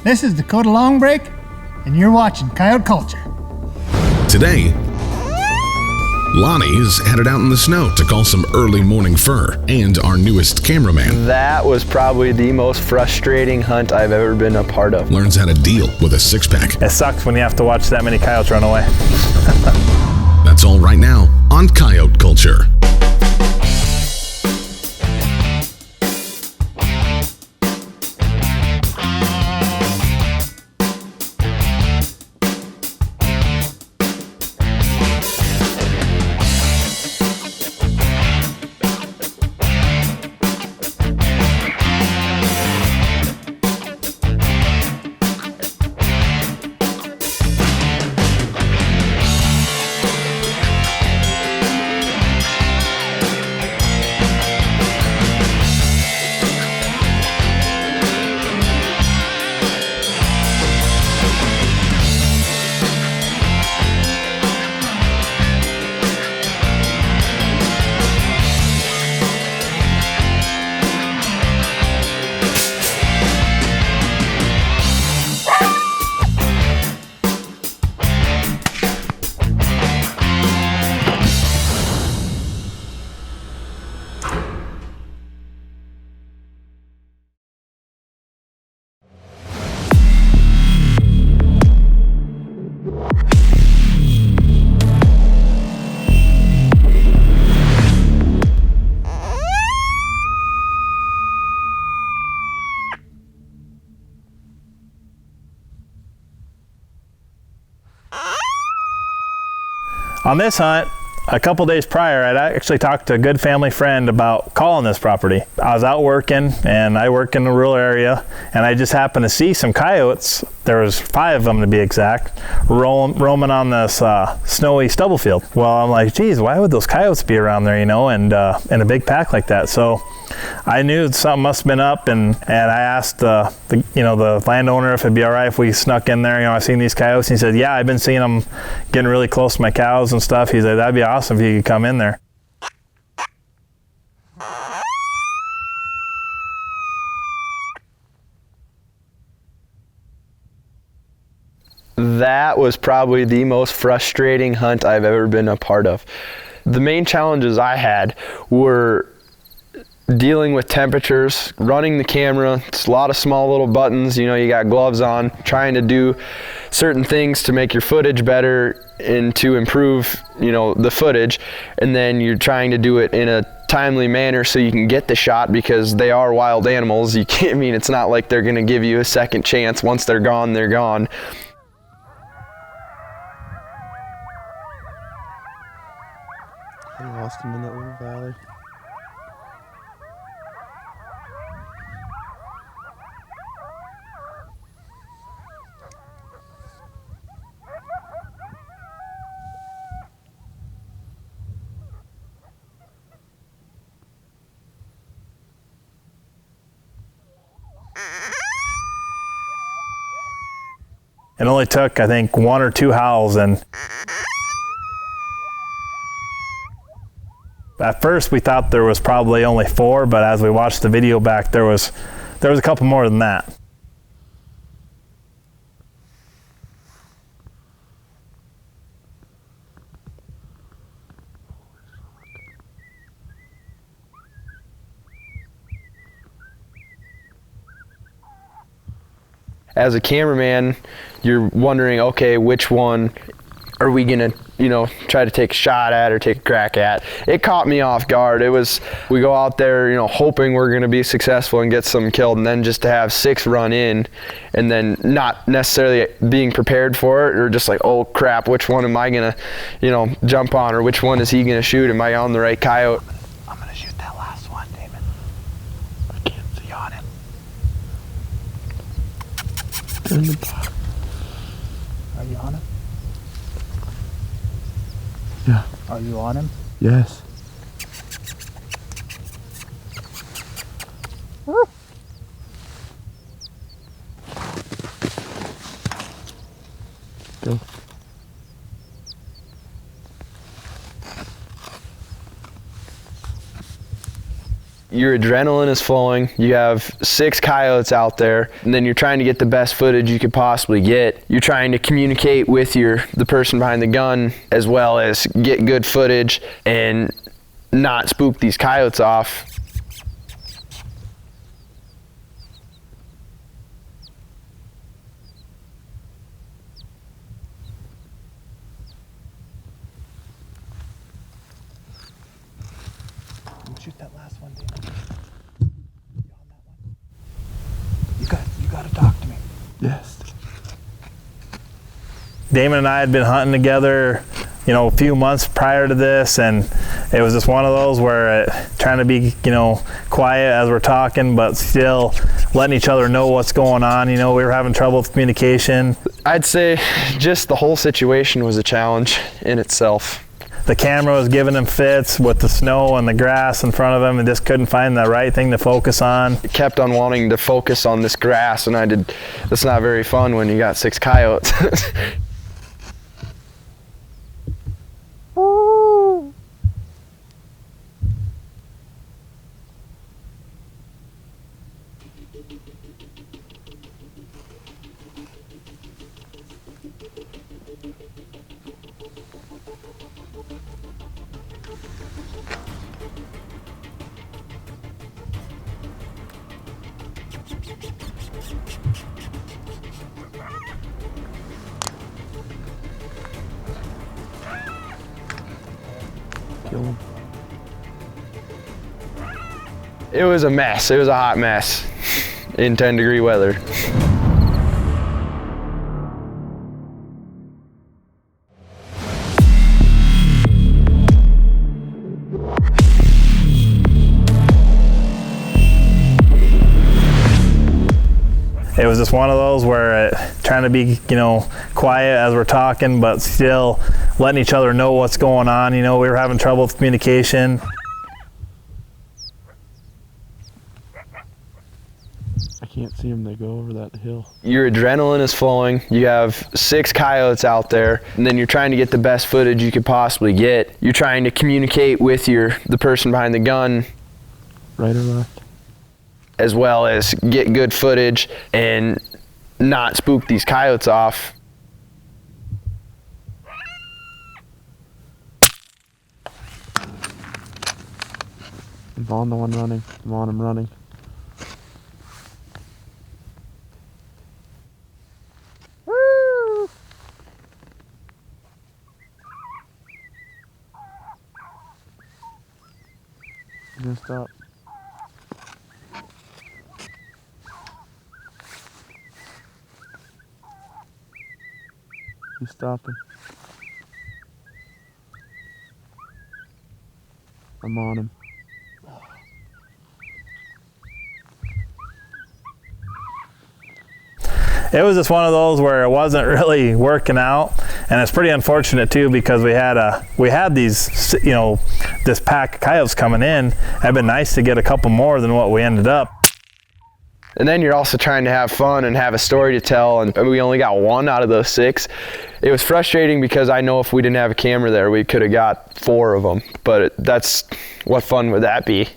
This is Dakota Longbreak, and you're watching Coyote Culture. Today, Lonny is headed out in the snow to call some early morning fur, and our newest cameraman. That was probably the most frustrating hunt I've ever been a part of. Learns how to deal with a six-pack. It sucks when you have to watch that many coyotes run away. That's all right now on Coyote Culture. On this hunt, a couple days prior, I'd actually talked to a good family friend about calling this property. I was out working, and I work in a rural area, and I just happened to see some coyotes. There was 5 of them to be exact, roaming on this snowy stubble field. Well, I'm like, geez, why would those coyotes be around there, you know, and in a big pack like that? So I knew something must have been up, and I asked the landowner if it'd be all right if we snuck in there. You know, I seen these coyotes, and he said, yeah, I've been seeing them getting really close to my cows and stuff. He said, that'd be awesome if you could come in there. That was probably the most frustrating hunt I've ever been a part of. The main challenges I had were dealing with temperatures, running the camera. It's a lot of small little buttons, you know, you got gloves on, trying to do certain things to make your footage better and to improve, you know, the footage, and then you're trying to do it in a timely manner so you can get the shot, because they are wild animals. You can't, I mean, it's not like they're gonna give you a second chance. Once they're gone, they're gone. I lost him in that little valley. It only took, I think, 1 or 2 howls, and at first we thought there was probably only 4, but as we watched the video back, there was a couple more than that. As a cameraman, you're wondering, okay, which one are we gonna, you know, try to take a shot at or take a crack at? It caught me off guard. It was, we go out there, you know, hoping we're gonna be successful and get some killed, and then just to have 6 run in and then not necessarily being prepared for it, or just like, oh crap, which one am I gonna, you know, jump on, or which one is he gonna shoot? Am I on the right coyote? I'm gonna shoot that last one, Damon. I can't see on him. In the bottom. Are you on him? Yeah. Are you on him? Yes. Go. Your adrenaline is flowing. You have 6 coyotes out there, and then you're trying to get the best footage you could possibly get. You're trying to communicate with the person behind the gun, as well as get good footage and not spook these coyotes off. Shoot that last one, Damon. You on that one? You got to talk to me. Yes. Damon and I had been hunting together, a few months prior to this, and it was just one of those where trying to be, quiet as we're talking, but still letting each other know what's going on. We were having trouble with communication. I'd say just the whole situation was a challenge in itself. The camera was giving him fits with the snow and the grass in front of him, and just couldn't find the right thing to focus on. It kept on wanting to focus on this grass, and it's not very fun when you got 6 coyotes. It was a mess. It was a hot mess in 10-degree weather. It was just one of those where trying to be, quiet as we're talking, but still letting each other know what's going on. We were having trouble with communication. I can't see them. They go over that hill. Your adrenaline is flowing. You have 6 coyotes out there, and then you're trying to get the best footage you could possibly get. You're trying to communicate with the person behind the gun. Right or left? As well as get good footage and not spook these coyotes off. I'm on the one running. I'm on him running. Woo! I'm gonna stop. He's stopping. I'm on him. It was just one of those where it wasn't really working out, and it's pretty unfortunate too, because we had these, this pack of coyotes coming in. It'd been nice to get a couple more than what we ended up. And then you're also trying to have fun and have a story to tell, and we only got 1 out of those 6. It was frustrating because I know if we didn't have a camera there, we could have got 4 of them. But that's, what fun would that be,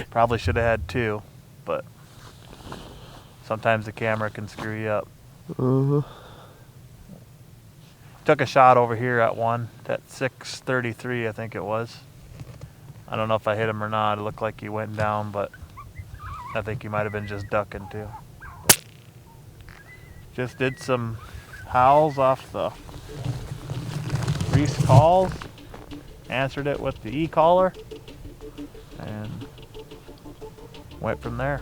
Probably should have had 2, but sometimes the camera can screw you up. Took a shot over here at one, at 6:33, I think it was. I don't know if I hit him or not. It looked like he went down, but I think he might have been just ducking too. Just did some howls off the Reese calls, answered it with the e-collar, and went from there.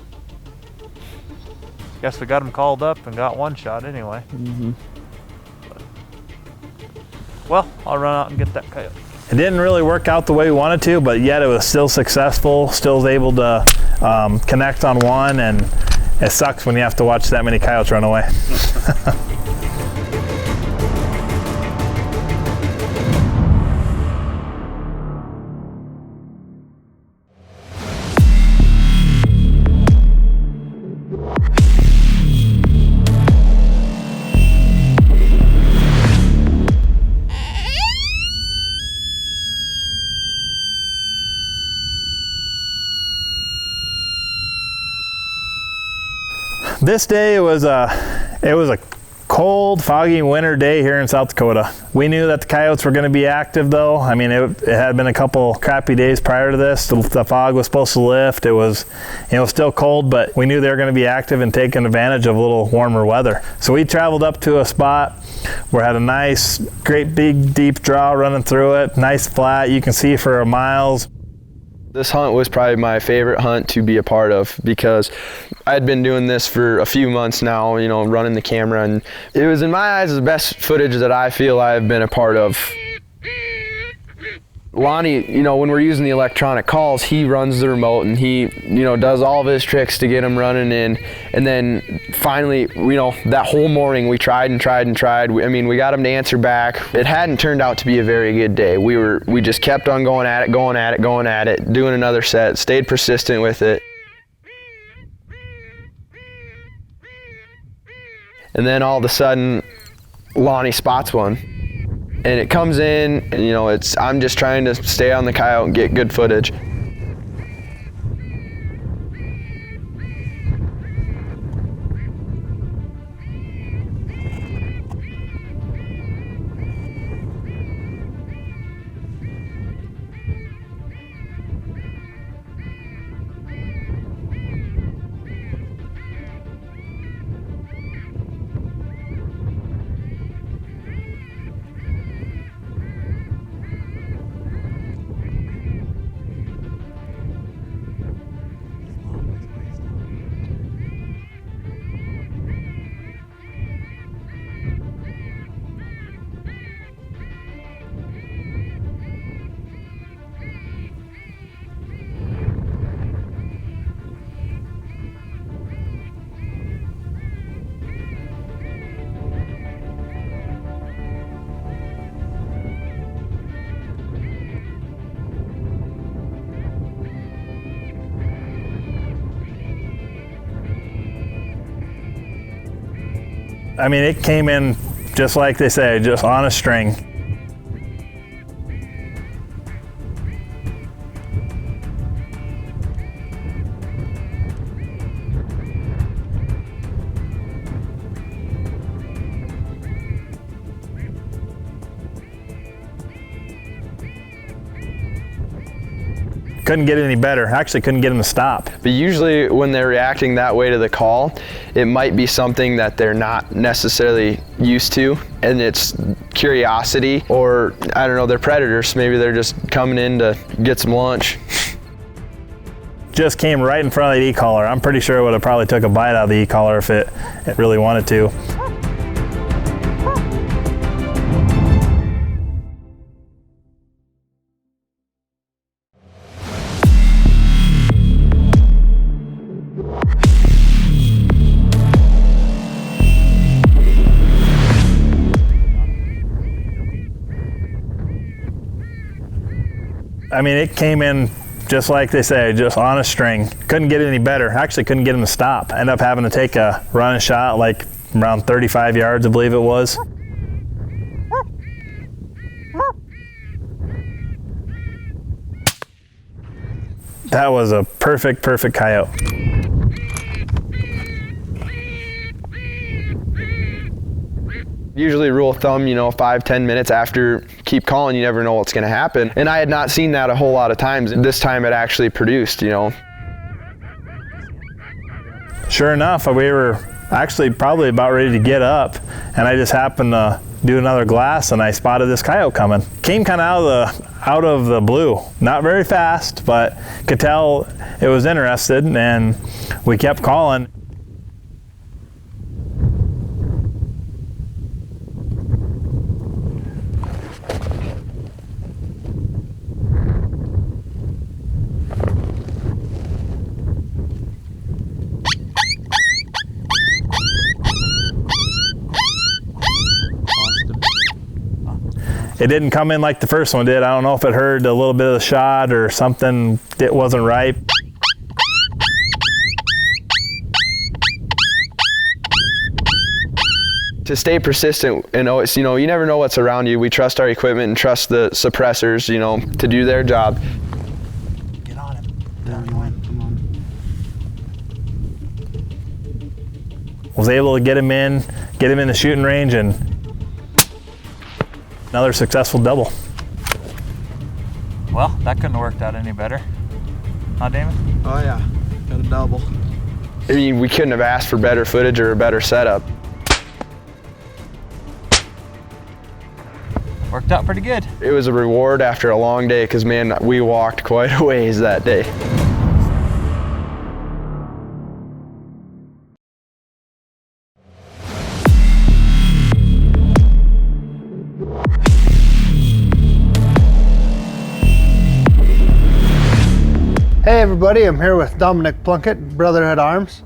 Guess we got him called up and got 1 shot anyway. Well, I'll run out and get that coyote. It didn't really work out the way we wanted to, but yet it was still successful, still was able to connect on 1, and it sucks when you have to watch that many coyotes run away. This day it was a cold, foggy winter day here in South Dakota. We knew that the coyotes were going to be active though. I mean, it had been a couple crappy days prior to this. The fog was supposed to lift. It was, still cold, but we knew they were going to be active and taking advantage of a little warmer weather. So we traveled up to a spot where it had a nice, great big deep draw running through it, nice flat. You can see for miles. This hunt was probably my favorite hunt to be a part of because I'd been doing this for a few months now, running the camera, and it was in my eyes the best footage that I feel I've been a part of. Lonny, when we're using the electronic calls, he runs the remote and he, does all of his tricks to get them running in. And then finally, that whole morning we tried and tried and tried. We got him to answer back. It hadn't turned out to be a very good day. We just kept on going at it, doing another set, stayed persistent with it. And then all of a sudden, Lonny spots one. And it comes in, and I'm just trying to stay on the coyote and get good footage. It came in just like they say, just on a string. Couldn't get any better. Actually couldn't get them to stop. But usually when they're reacting that way to the call, it might be something that they're not necessarily used to, and it's curiosity, or I don't know, they're predators. Maybe they're just coming in to get some lunch. Just came right in front of the e-collar. I'm pretty sure it would have probably took a bite out of the e-collar if it really wanted to. It came in just like they say, just on a string. Couldn't get any better. Actually couldn't get him to stop. Ended up having to take a running shot like around 35 yards, I believe it was. That was a perfect coyote. Usually rule of thumb, 5-10 minutes after keep calling, you never know what's going to happen. And I had not seen that a whole lot of times. This time it actually produced, Sure enough, we were actually probably about ready to get up, and I just happened to do another glass and I spotted this coyote coming. Came kind of out of the blue. Not very fast, but could tell it was interested, and we kept calling. It didn't come in like the first one did. I don't know if it heard a little bit of the shot or something. It wasn't right. To stay persistent and always, you never know what's around you. We trust our equipment and trust the suppressors, to do their job. Get on him. Down you went. Come on. was able to get him in the shooting range, and another successful double. Well, that couldn't have worked out any better. Huh, Damon? Oh yeah, got a double. I mean, we couldn't have asked for better footage or a better setup. Worked out pretty good. It was a reward after a long day because, man, we walked quite a ways that day. Hey everybody, I'm here with Dominic Plunkett, Brotherhood Arms.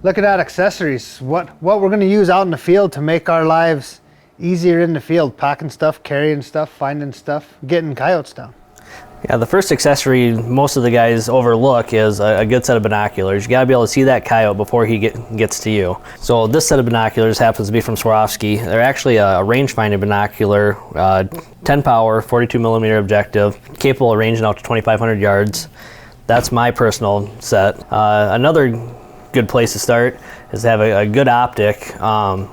Looking at accessories, what we're going to use out in the field to make our lives easier in the field, packing stuff, carrying stuff, finding stuff, getting coyotes down. Yeah, the first accessory most of the guys overlook is a good set of binoculars. You gotta be able to see that coyote before he gets to you. So this set of binoculars happens to be from Swarovski. They're actually a range-finding binocular, 10 power, 42 millimeter objective, capable of ranging out to 2,500 yards. That's my personal set. Another good place to start is to have a good optic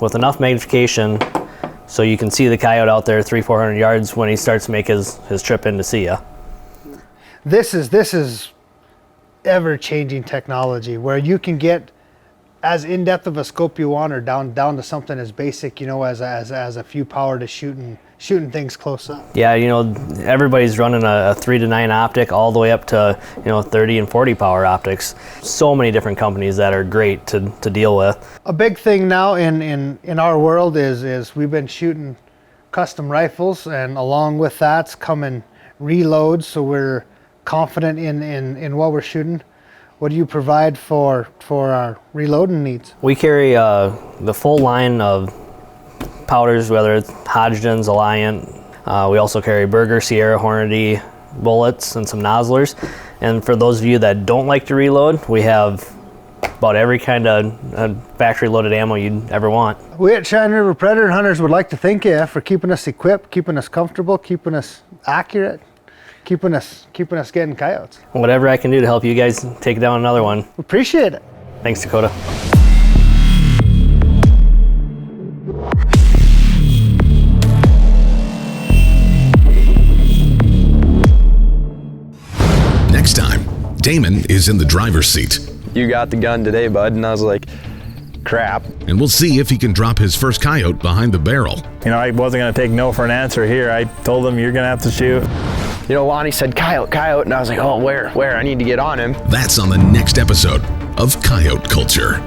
with enough magnification so you can see the coyote out there 300-400 yards when he starts to make his trip in to see you. This is ever-changing technology where you can get as in-depth of a scope you want, or down to something as basic, you know, as a few power to shooting things close up. Yeah, you know, everybody's running a 3 to 9 optic all the way up to, you know, 30 and 40 power optics. So many different companies that are great to deal with. A big thing now in our world is we've been shooting custom rifles, and along with that's coming reloads, so we're confident in what we're shooting. What do you provide for our reloading needs? We carry the full line of powders, whether it's Hodgdon's, Alliant. We also carry Berger, Sierra, Hornady bullets and some nozzlers. And for those of you that don't like to reload, we have about every kind of factory loaded ammo you'd ever want. We at Cheyenne River Predator Hunters would like to thank you for keeping us equipped, keeping us comfortable, keeping us accurate, keeping us getting coyotes. Whatever I can do to help you guys take down another one. Appreciate it. Thanks, Dakota. Next time, Damon is in the driver's seat, You got the gun today, bud, and I was like, crap. and we'll see if he can drop his first coyote behind the barrel. You know, I wasn't gonna take no for an answer here. I told him you're gonna have to shoot. You know, Lonny said, coyote, and I was like, oh, where? I need to get on him. That's on the next episode of Coyote Culture.